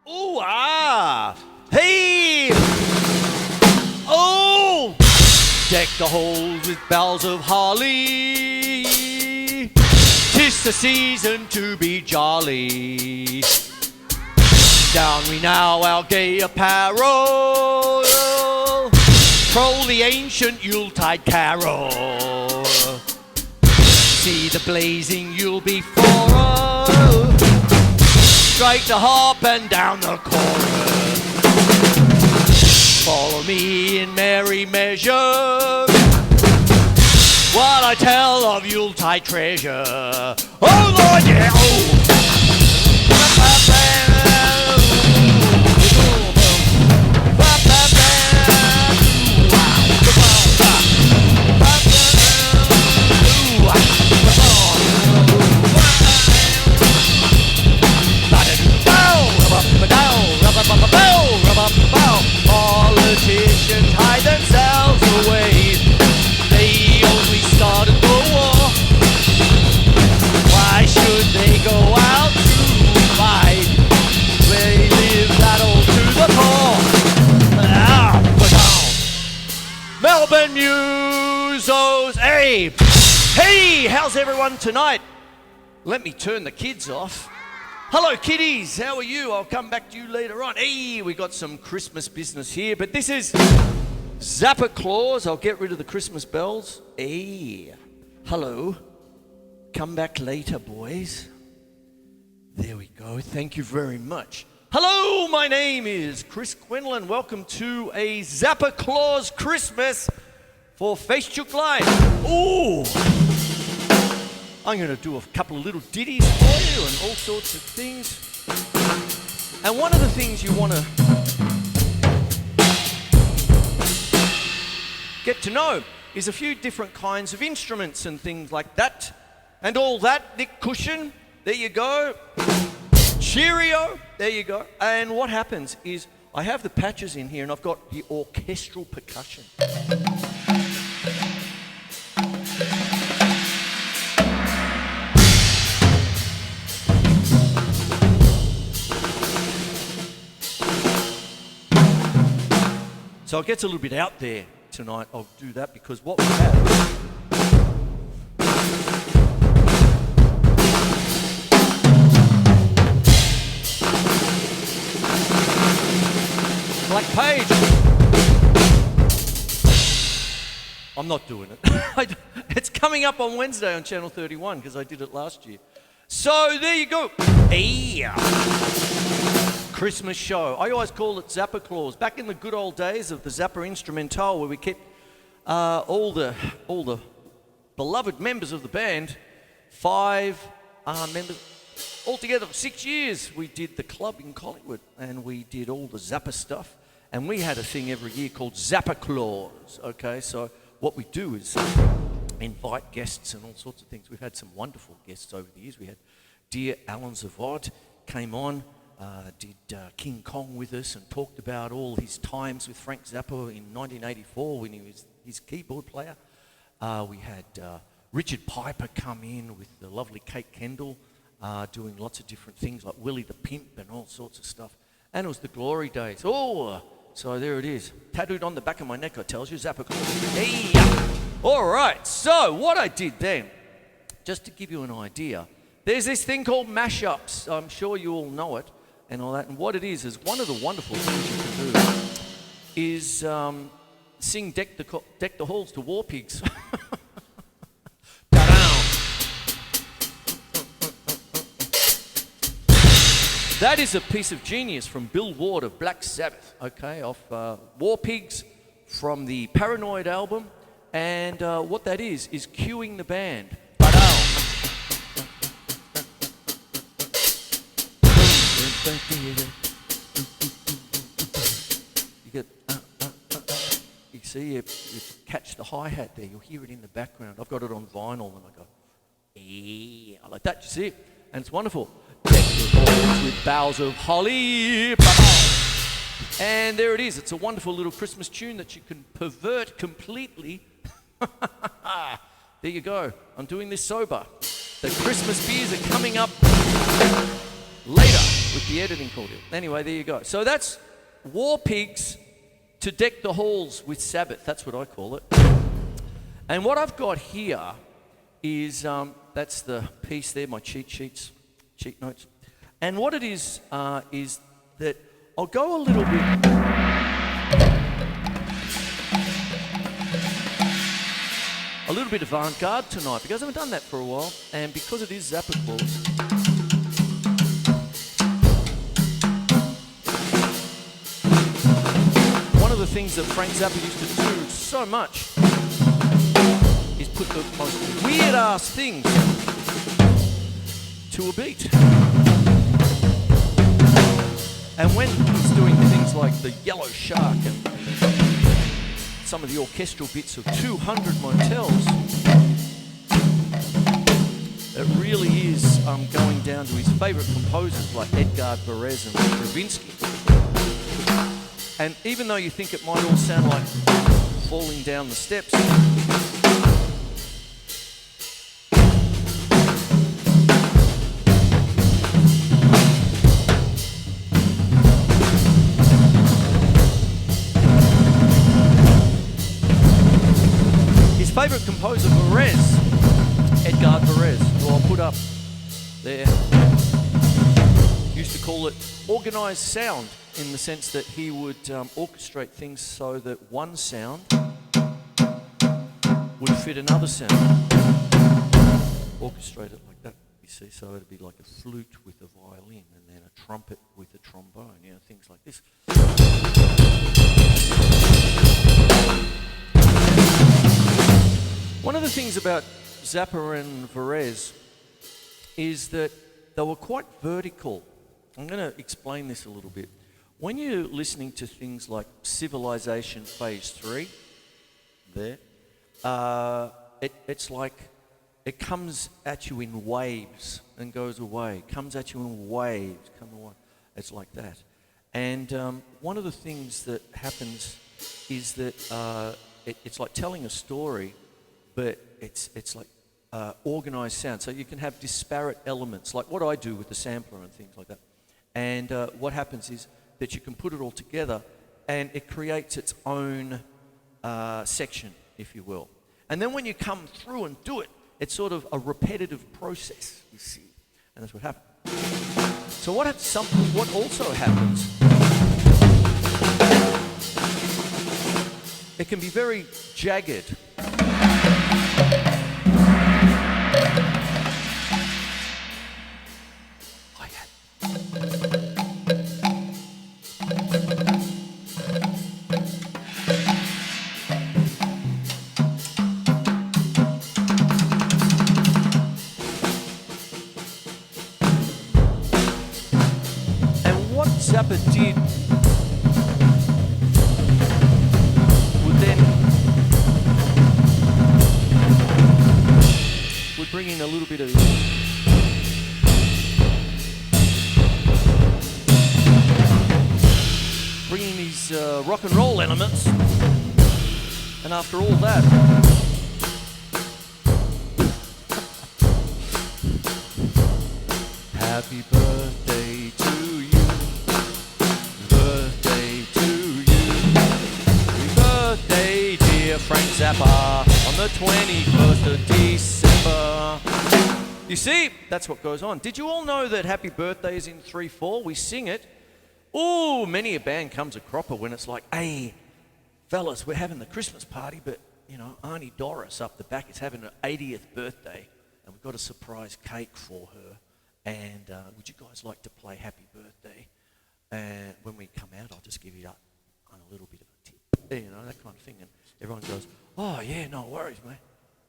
Ooh, ah. Hey. Oh. Deck the halls with boughs of holly. 'Tis the season to be jolly. Down we now our gay apparel. Troll the ancient Yuletide carol. See the blazing Yule before us. Strike the harp and down the chorus. Follow me in merry measure while I tell of Yuletide treasure. Oh Lord, yeah! Oh. Politicians hide themselves away. They only started the war. Why should they go out to fight? They live that all to the poor. Melbourne Musos. Hey! Hey! How's everyone tonight? Let me turn the kids off. Hello kiddies, how are you? I'll come back to you later on. Hey, we got some Christmas business here, but this is ZappaClause. I'll get rid of the Christmas bells. Hey, hello. Come back later, boys. There we go, thank you very much. Hello, my name is Quinlan. Welcome to a ZappaClause Christmas for Facebook Live. Ooh. I'm going to do a couple of little ditties for you and all sorts of things. And one of the things you want to get to know is a few different kinds of instruments and things like that. And all that. Nick Cushion, there you go. Cheerio, there you go. And what happens is I have the patches in here and I've got the orchestral percussion. So it gets a little bit out there tonight. I'll do that because what we have... Black Page. I'm not doing it. It's coming up on Wednesday on Channel 31 because I did it last year. So there you go. Hey. Christmas show. I always call it ZappaClause. Back in the good old days of the Zappa Instrumental, where we kept all the beloved members of the band, 5 members, altogether for 6 years, we did the club in Collingwood, and we did all the Zappa stuff, and we had a thing every year called ZappaClause. Okay, so what we do is invite guests and all sorts of things. We've had some wonderful guests over the years. We had dear Alan Zavod came on. Did King Kong with us and talked about all his times with Frank Zappa in 1984 when he was his keyboard player. We had Richard Piper come in with the lovely Kate Kendall doing lots of different things like Willie the Pimp and all sorts of stuff. And it was the glory days. Oh, so there it is. Tattooed on the back of my neck, I tells you, ZappaClause. Hey! All right, so what I did then, just to give you an idea, there's this thing called mashups. I'm sure you all know it. And all that, and what it is one of the wonderful things you can do is sing Deck the Halls to War Pigs. That is a piece of genius from Bill Ward of Black Sabbath, okay, off War Pigs from the Paranoid album, and what that is cueing the band. You get, you see, you catch the hi-hat there, you'll hear it in the background. I've got it on vinyl and I go, yeah, I like that, you see it? And it's wonderful. Deck the halls with boughs of holly. And there it is, it's a wonderful little Christmas tune that you can pervert completely. There you go, I'm doing this sober. The Christmas beers are coming up later with the the editing cordial. Anyway, there you go. So that's War Pigs to deck the halls with Sabbath. That's what I call it. And what I've got here is, that's the piece there, my cheat notes. And what it is that I'll go a little bit... a little bit avant-garde tonight, because I haven't done that for a while, and because it is ZappaClause. One of the things that Frank Zappa used to do so much is put the most weird-ass things to a beat. And when he's doing things like the Yellow Shark and some of the orchestral bits of 200 Motels, it really is going down to his favourite composers like Edgar Varese and Stravinsky. And even though you think it might all sound like falling down the steps, favourite composer, Varese, Edgar Varese, who I'll put up there, used to call it organised sound, in the sense that he would orchestrate things so that one sound would fit another sound. Orchestrate it like that, you see, so it'd be like a flute with a violin, and then a trumpet with a trombone, you know, things like this. One of the things about Zappa and Varese is that they were quite vertical. I'm going to explain this a little bit. When you're listening to things like Civilization Phase 3, there, it's like it comes at you in waves and goes away, comes at you in waves, come away. It's like that. And one of the things that happens is that it's like telling a story, but it's like organised sound. So you can have disparate elements, like what I do with the sampler and things like that. And what happens is that you can put it all together, and it creates its own section, if you will. And then when you come through and do it, it's sort of a repetitive process, you see. And that's what happens. So what also happens, it can be very jagged. Zappa did would bring in a little bit of bringing these rock and roll elements, and after all that, happy birthday to you. Frank Zappa on the 21st of December. You see, that's what goes on. Did you all know that Happy Birthday is in 3/4? We sing it. Oh, many a band comes a cropper when it's like, hey, fellas, we're having the Christmas party, but, you know, Auntie Doris up the back is having her 80th birthday, and we've got a surprise cake for her, and would you guys like to play Happy Birthday? And when we come out, I'll just give you a little bit of a tip, you know, that kind of thing. And everyone goes, oh, yeah, no worries, mate.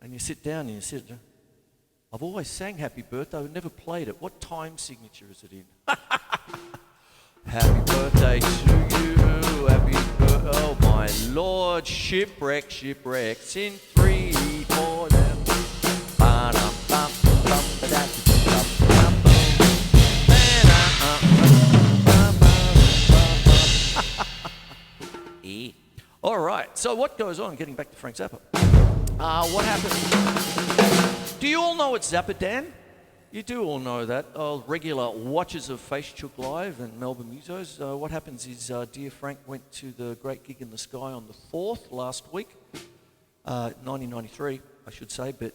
And you sit down and you sit there. I've always sang Happy Birthday. I've never played it. What time signature is it in? Happy birthday to you. Happy birthday. Oh, my Lord. Shipwrecks in 3/4 now. All right, so what goes on, getting back to Frank Zappa? What happened? Do you all know it's Zappa Dan? You do all know that. Regular watchers of Face Chook Live and Melbourne Musos. What happens is dear Frank went to the Great Gig in the Sky on the 4th last week, 1993, I should say, but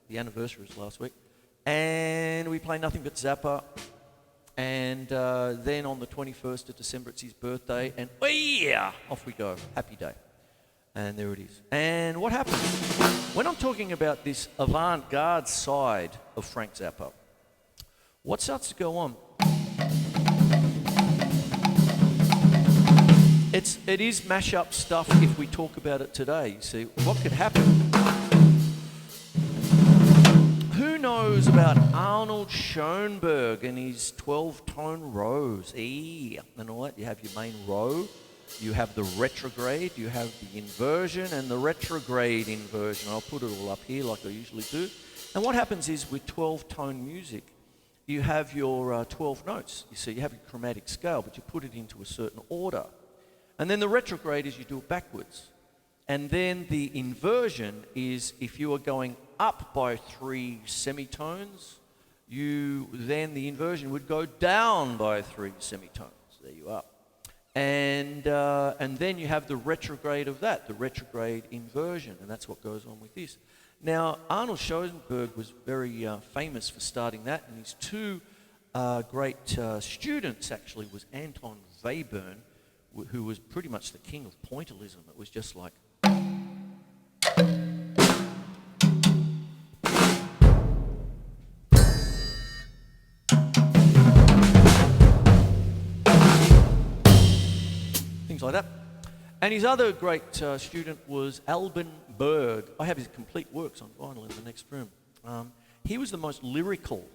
the anniversary was last week. And we play nothing but Zappa. And then on the 21st of December, it's his birthday, and oh yeah, off we go. Happy day. And there it is. And what happens? When I'm talking about this avant-garde side of Frank Zappa, what starts to go on? It is mash-up stuff if we talk about it today. You see, what could happen? Who knows about Arnold Schoenberg and his 12-tone rows? And all that. You have your main row, you have the retrograde, you have the inversion and the retrograde inversion. I'll put it all up here like I usually do. And what happens is with 12-tone music, you have your 12 notes. You see, you have your chromatic scale, but you put it into a certain order. And then the retrograde is you do it backwards. And then the inversion is if you are going up by 3 semitones, then the inversion would go down by 3 semitones. There you are. And then you have the retrograde of that, the retrograde inversion, and that's what goes on with this. Now, Arnold Schoenberg was very famous for starting that, and his two great students actually was Anton Webern, who was pretty much the king of pointillism. It was just like... things like that. And his other great student was Alban Berg. I have his complete works on vinyl in the next room. He was the most lyrical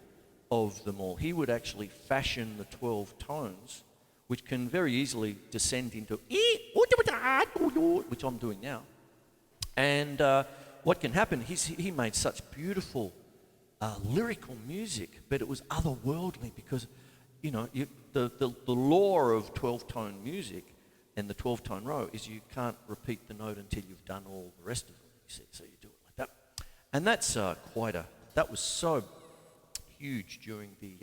of them all. He would actually fashion the 12 tones, which can very easily descend into which I'm doing now. And what can happen, he made such beautiful lyrical music, but it was otherworldly because, you know, the law of 12-tone music and the 12-tone row is you can't repeat the note until you've done all the rest of them. You see, so you do it like that. And that's that was so huge during the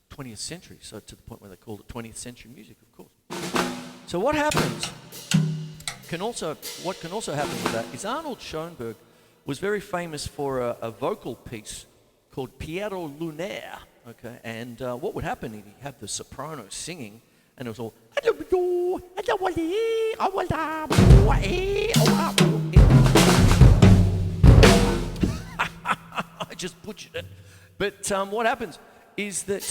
20th century, so to the point where they called it 20th century music, of course. So what happens, what can also happen with that is Arnold Schoenberg was very famous for a vocal piece called Piero Lunaire, okay? And what would happen is he'd have the soprano singing, and it was all... I just butchered it. But what happens is that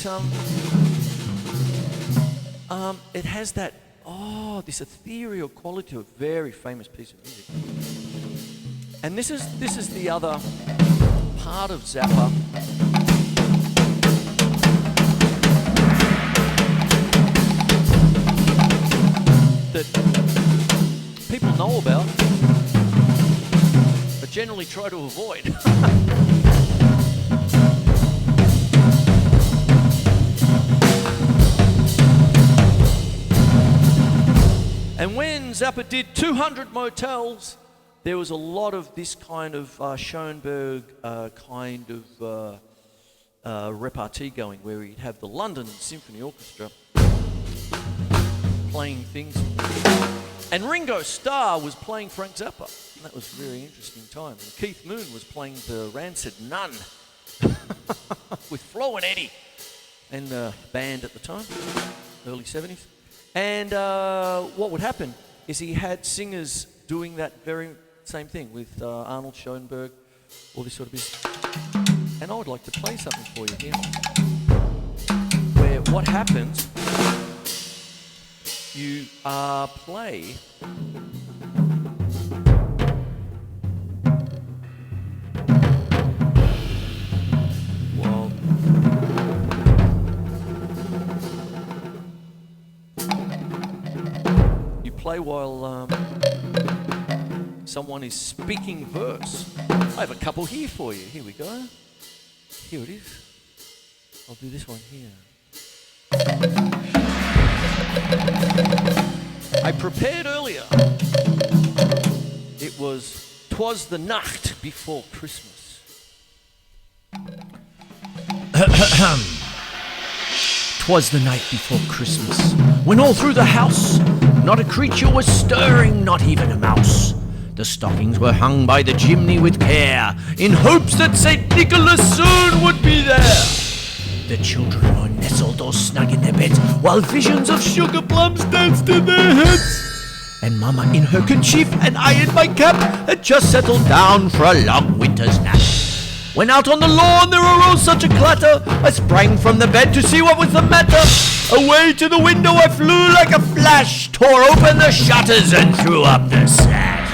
it has that, this ethereal quality to a very famous piece of music. And this is the other part of Zappa. That people know about, but generally try to avoid. And when Zappa did 200 Motels, there was a lot of this kind of Schoenberg kind of repartee going, where he'd have the London Symphony Orchestra playing things. And Ringo Starr was playing Frank Zappa. And that was a very interesting time. And Keith Moon was playing the Rancid Nun with Flo and Eddie and the band at the time, early 70s. And what would happen is he had singers doing that very same thing with Arnold Schoenberg, all this sort of business. And I would like to play something for you here, where what happens, you play while someone is speaking verse. I have a couple here for you. Here we go. Here it is. I'll do this one here. I prepared earlier. It was 'Twas the Nacht Before Christmas. 'Twas the night before Christmas, when all through the house not a creature was stirring, not even a mouse. The stockings were hung by the chimney with care, in hopes that St. Nicholas soon would be there. The children were nestled all snug in their beds, while visions of sugar plums danced in their heads. And Mama in her kerchief and I in my cap had just settled down for a long winter's nap. When out on the lawn there arose such a clatter, I sprang from the bed to see what was the matter. Away to the window I flew like a flash, tore open the shutters and threw up the sash.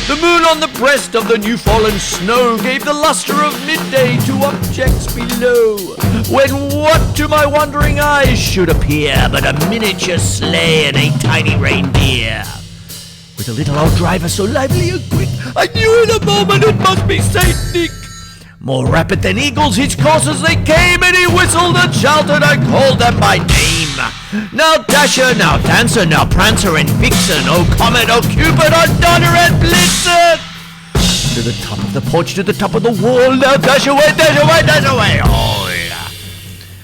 The moon on the breast of the new fallen snow gave the luster of midday to objects below, when what to my wondering eyes should appear but a miniature sleigh and a tiny reindeer. With a little old driver so lively and quick, I knew in a moment it must be Saint Nick. More rapid than eagles his coursers they came, and he whistled and shouted, I called them by name. Now Dasher, now Dancer, now Prancer and Vixen, oh Comet, oh Cupid, oh Donner and Blitzen. To the top of the porch, to the top of the wall, now dash away, dash away, dash away, all.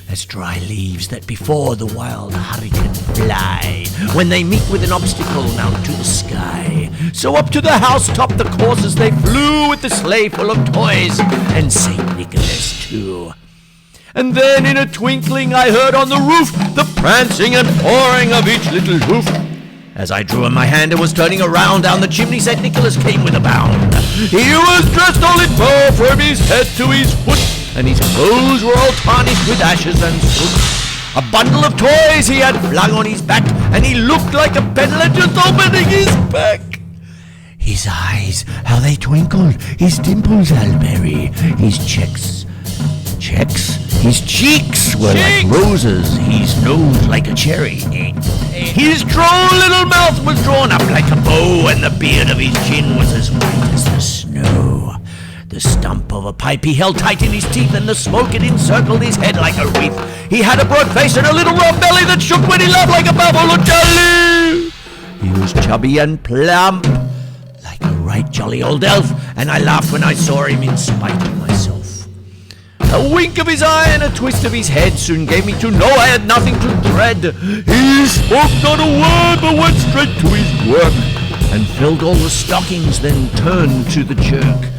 As dry leaves that before the wild hurricane fly, when they meet with an obstacle mount to the sky. So up to the housetop the coursers they flew, with the sleigh full of toys, and St. Nicholas too. And then in a twinkling I heard on the roof the prancing and pawing of each little hoof. As I drew in my hand and was turning around, down the chimney St. Nicholas came with a bound. He was dressed all in fur from his head to his foot, and his clothes were all tarnished with ashes and soot. A bundle of toys he had flung on his back, and he looked like a peddler just opening his pack. His eyes, how they twinkled, his dimples, Alberry, his checks, his cheeks were like roses, his nose like a cherry. His droll little mouth was drawn up like a bow, and the beard of his chin was as white as the snow. The stump of a pipe he held tight in his teeth, and the smoke it encircled his head like a wreath. He had a broad face and a little round belly that shook when he laughed like a buffalo jelly. He was chubby and plump, like a right jolly old elf, and I laughed when I saw him in spite of myself. A wink of his eye and a twist of his head soon gave me to know I had nothing to dread. He spoke not a word, but went straight to his work, and filled all the stockings, then turned to the jerk.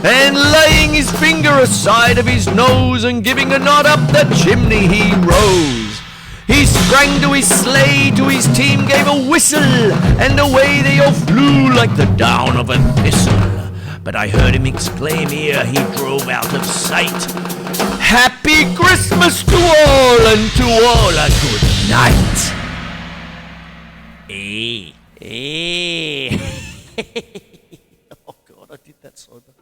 And laying his finger aside of his nose, and giving a nod up the chimney he rose. He sprang to his sleigh, to his team gave a whistle, and away they all flew like the down of a thistle. But I heard him exclaim ere he drove out of sight, Happy Christmas to all, and to all a good night. Oh God, I did that sober.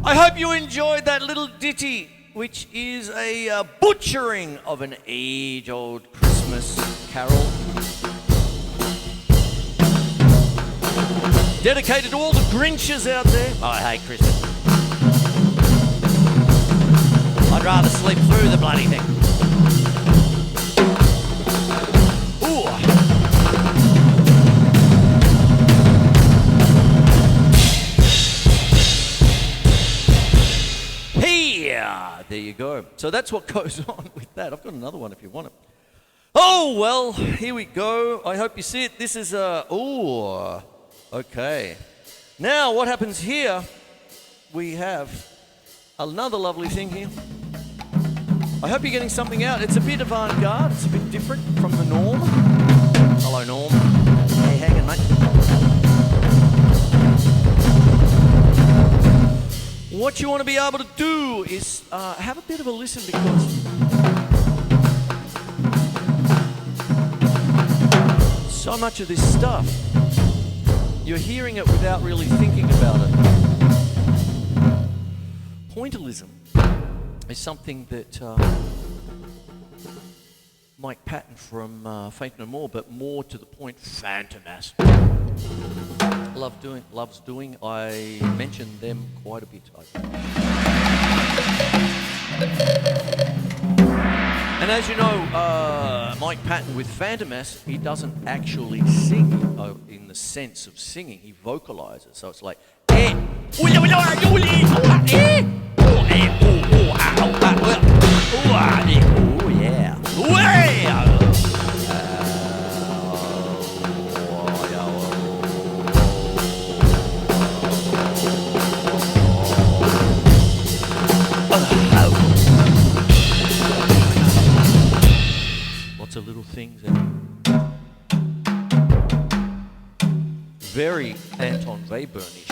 I hope you enjoyed that little ditty, which is a butchering of an age-old Christmas carol. Dedicated to all the Grinches out there. I hate Christmas. I'd rather sleep through the bloody thing. Ooh. Hey! There you go. So that's what goes on with that. I've got another one if you want it. Oh, well, here we go. I hope you see it. This is okay. Now, what happens here, we have another lovely thing here. I hope you're getting something out. It's a bit avant-garde. It's a bit different from the norm. Hello, Norm. Hey, hang on, mate. What you want to be able to do is have a bit of a listen, because so much of this stuff, you're hearing it without really thinking about it. Pointillism is something that Mike Patton from Faint No More, but more to the point, Fantomas loves doing. I mentioned them quite a bit, I think. And as you know, Mike Patton with Fantomas, he doesn't actually sing in the sense of singing. He vocalizes, so it's like, Lots of little things. Very Anton Webern-ish.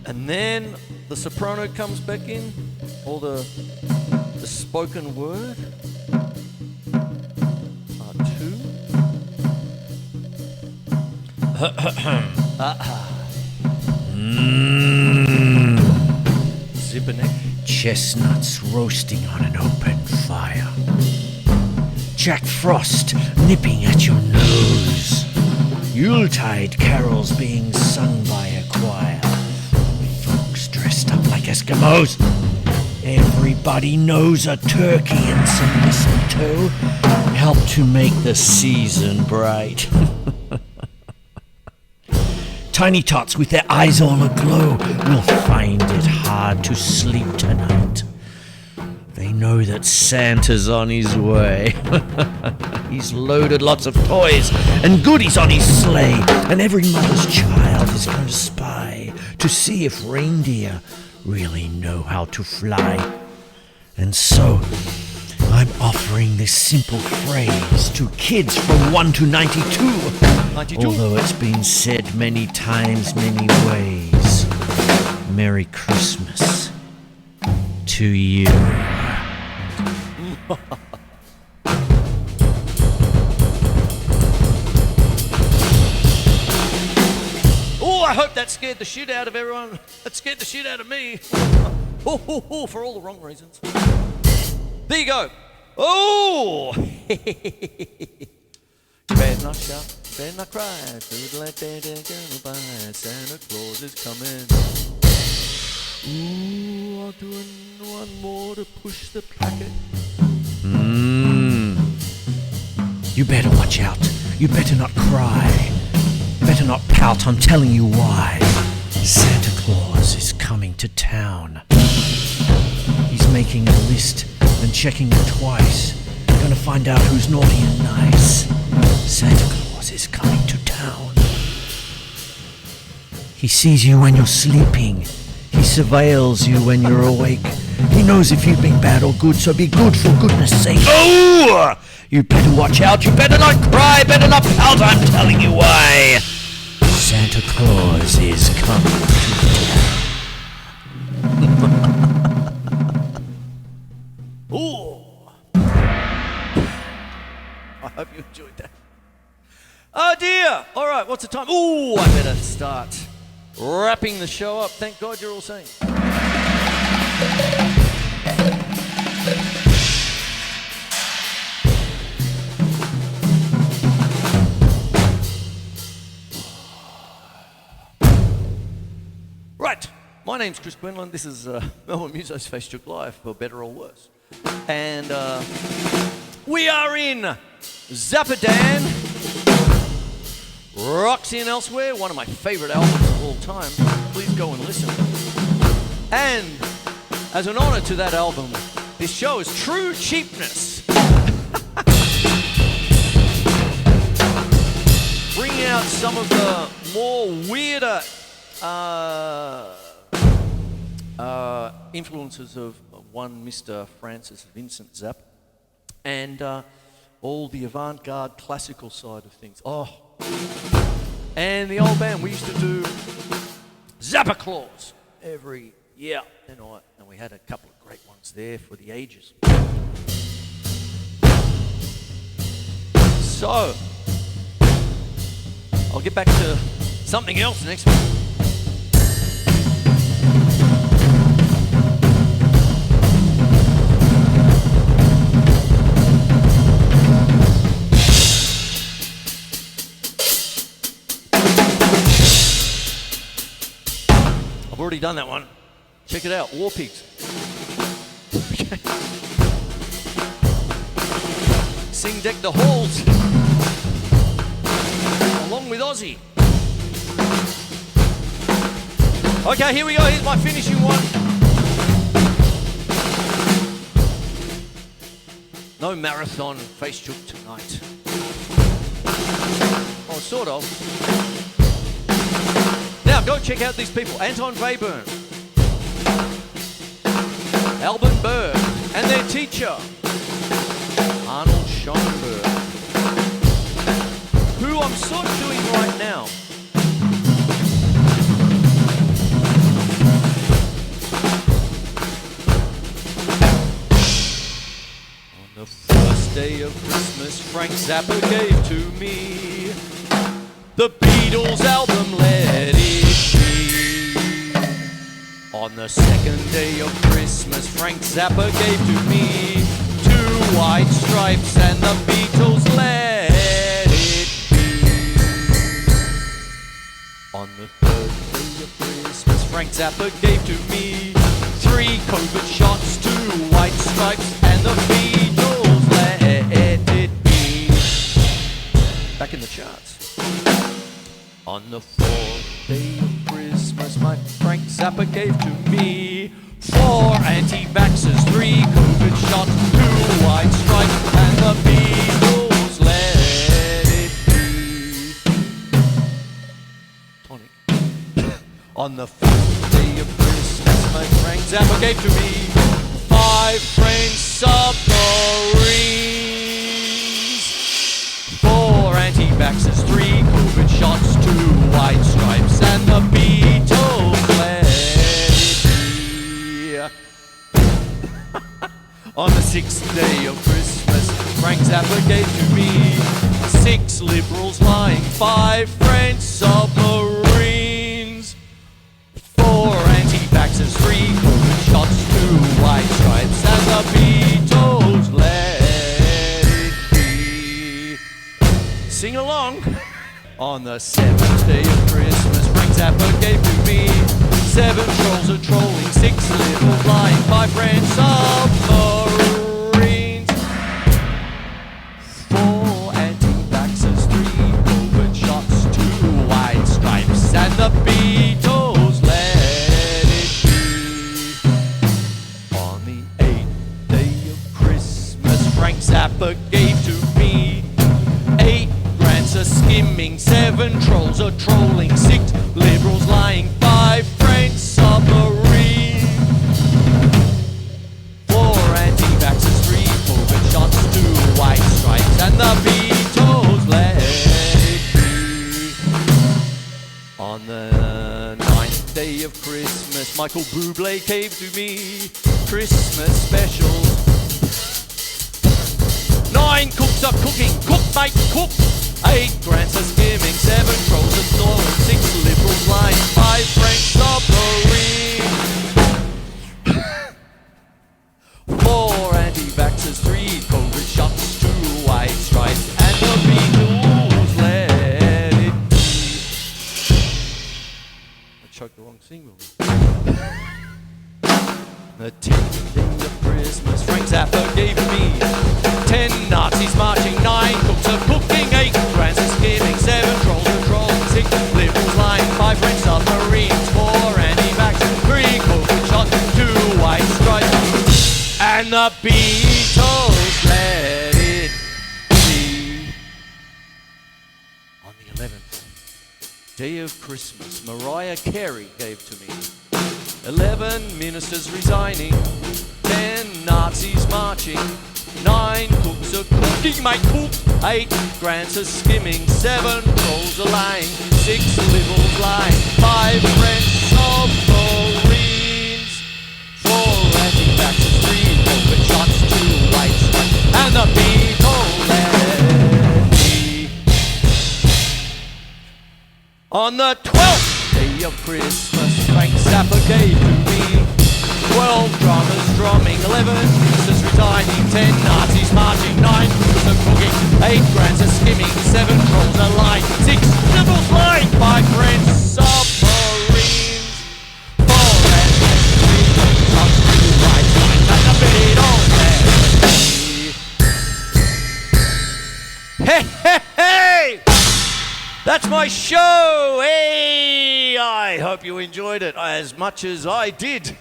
And then the soprano comes back in, or the spoken word. Part 2. Zipperneck. Chestnuts roasting on an open fire. Jack Frost nipping at your nose. Yuletide carols being sung by a choir. Folks dressed up like Eskimos. Everybody knows a turkey and some mistletoe help to make the season bright. Tiny tots with their eyes all aglow will find it hard to sleep tonight. They know that Santa's on his way. He's loaded lots of toys and goodies on his sleigh, and every mother's child is going to spy to see if reindeer really know how to fly. And so, I'm offering this simple phrase to kids from 1 to 92. 92? Although it's been said many times, many ways. Merry Christmas to you. Oh, I hope that scared the shit out of everyone. That scared the shit out of me. For all the wrong reasons. There you go. Oh! Better not shout, better not cry. Food like that ain't gonna buy. Santa Claus is coming. Ooh, I'll do one more to push the packet. You better watch out. You better not cry. Better not pout, I'm telling you why. Santa Claus is coming to town. He's making a list and checking it twice. Gonna find out who's naughty and nice. Santa Claus is coming to town. He sees you when you're sleeping. He surveils you when you're awake. He knows if you've been bad or good, so be good for goodness sake. Oh! You better watch out. You better not cry. Better not pout. I'm telling you why. Santa Claus is coming to town. Ooh. I hope you enjoyed that. Oh dear. All right, what's the time? Ooh, I better start wrapping the show up. Thank God you're all saying. Right, my name's Chris Quinlan. This is Melbourne Musos Facebook Live, for better or worse. And we are in Zappa Dan, Rocks In Elsewhere, one of my favourite albums of all time. Please go and listen. And as an honour to that album, this show is True Cheapness. Bringing out some of the more weirder influences of one Mr. Francis Vincent Zappa, and all the avant-garde classical side of things. Oh, and the old band, we used to do ZappaClause every year, and we had a couple of great ones there for the ages. So, I'll get back to something else next week. done that one. Check it out, War Pigs. Okay. Sing Deck the Halls. Along with Ozzy. Okay, here we go. Here's my finishing one. No marathon face chook tonight. Oh, sort of. Now, go check out these people. Anton Weyburn, Alban Berg, and their teacher, Arnold Schoenberg, who I'm sort of doing right now. On the first day of Christmas, Frank Zappa gave to me the Beatles album, Let It Be. On the second day of Christmas, Frank Zappa gave to me 2 White Stripes and the Beatles, Let It Be. On the third day of Christmas, Frank Zappa gave to me 3 COVID shots, 2 White Stripes and the Beatles, Let It Be. Back in the charts. On the 4th day of Christmas, my Frank Zappa gave to me 4 anti-vaxxers, 3 COVID shots, 2 White Stripes, and the Beatles, Let It Be. Tonic. On the 5th day of Christmas, my Frank Zappa gave to me 5 French submarines, 4 anti-vaxxers, 3 COVID shots, 2 White Stripes, and the Beatles, Let It Be. On the 6th day of Christmas, Frank Zappa gave to me 6 liberals lying, 5 French submarines, 4 anti-vaxxers, 3 COVID shots, 2 White Stripes, and the Beatles, Let It Be. Sing along. On the 7th day of Christmas, Frank Zappa gave to me 7 trolls a trolling, 6 little flying, 5 French submarines, 4 anti-vaxxers, 3 COVID shots, 2 White Stripes, and the Beatles, Let It Be. On the 8th day of Christmas, Frank Zappa gave to me 8 grants a skimming, 7 trolls a trolling, 6 liberals lying, 5 French submarines, 4 anti-vaxxers, 3 COVID shots, 2 White Stripes, and the Beatles, Let It Be. On the 9th day of Christmas, Michael Bublé gave to me Christmas specials. 9 cooks are cooking, cook mate, cook. 8 grants are skimming, 7 trolls are snoring, 6 liberals lying, 5 French submarines, 4 anti-vaxxers, 3 COVID shots, 2 White Stripes, and the Beatles, Let It Be. I choked the wrong single. The 10th day of Christmas, Frank Zappa gave me 10 Nazis marching, 9 cooks are cooking, 8 grants are skimming, 7 trolls are trolling, 6 liberals lying, 5 French submarines, 4 anti-vaxxers, 3 COVID shots, 2 White Stripes, and the Beatles, Let It Be. On the 11th day of Christmas, Mariah Carey gave to me 11 ministers resigning, 10 Nazis marching, 9 cooks are cooking, mate, cook. 8 grants are skimming, 7 trolls are lying, 6 liberals lying, 5 French submarines, 4 anti-vaxxers, 3 COVID shots, 2 White Stripes, and the Beatles, Let It Be. On the 12th day of Christmas, Frank Zappa gave to me 12 drummers drumming, 11 ministers resigning, 10 Nazis marching, 9 cooks are cooking, 8 grants are skimming, 7 trolls are lying, 6 liberals lying, 5 French submarines, 4 that's my show. Hey, I hope you enjoyed it as much as I did.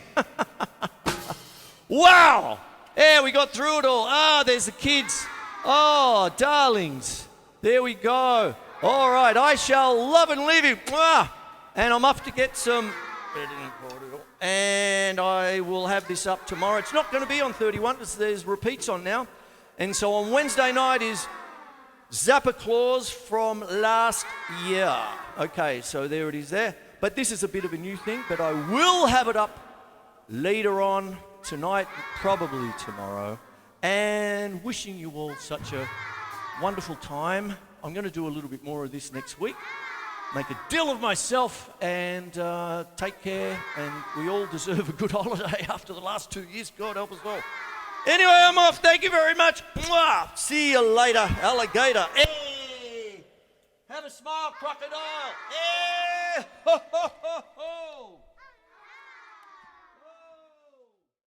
Wow. Yeah, we got through it all. Ah, there's the kids. Oh, darlings. There we go. All right, I shall love and leave you. Mwah. And I'm off to get some... And I will have this up tomorrow. It's not going to be on 31 because there's repeats on now. And so on Wednesday night is ZappaClause from last year. Okay, so there it is there. But this is a bit of a new thing, but I will have it up later on tonight, probably tomorrow. And wishing you all such a wonderful time. I'm going to do a little bit more of this next week. Make a deal of myself and take care. And we all deserve a good holiday after the last 2 years. God help us all. Anyway, I'm off. Thank you very much. Mwah. See you later, alligator. Hey! Have a smile, crocodile. Hey!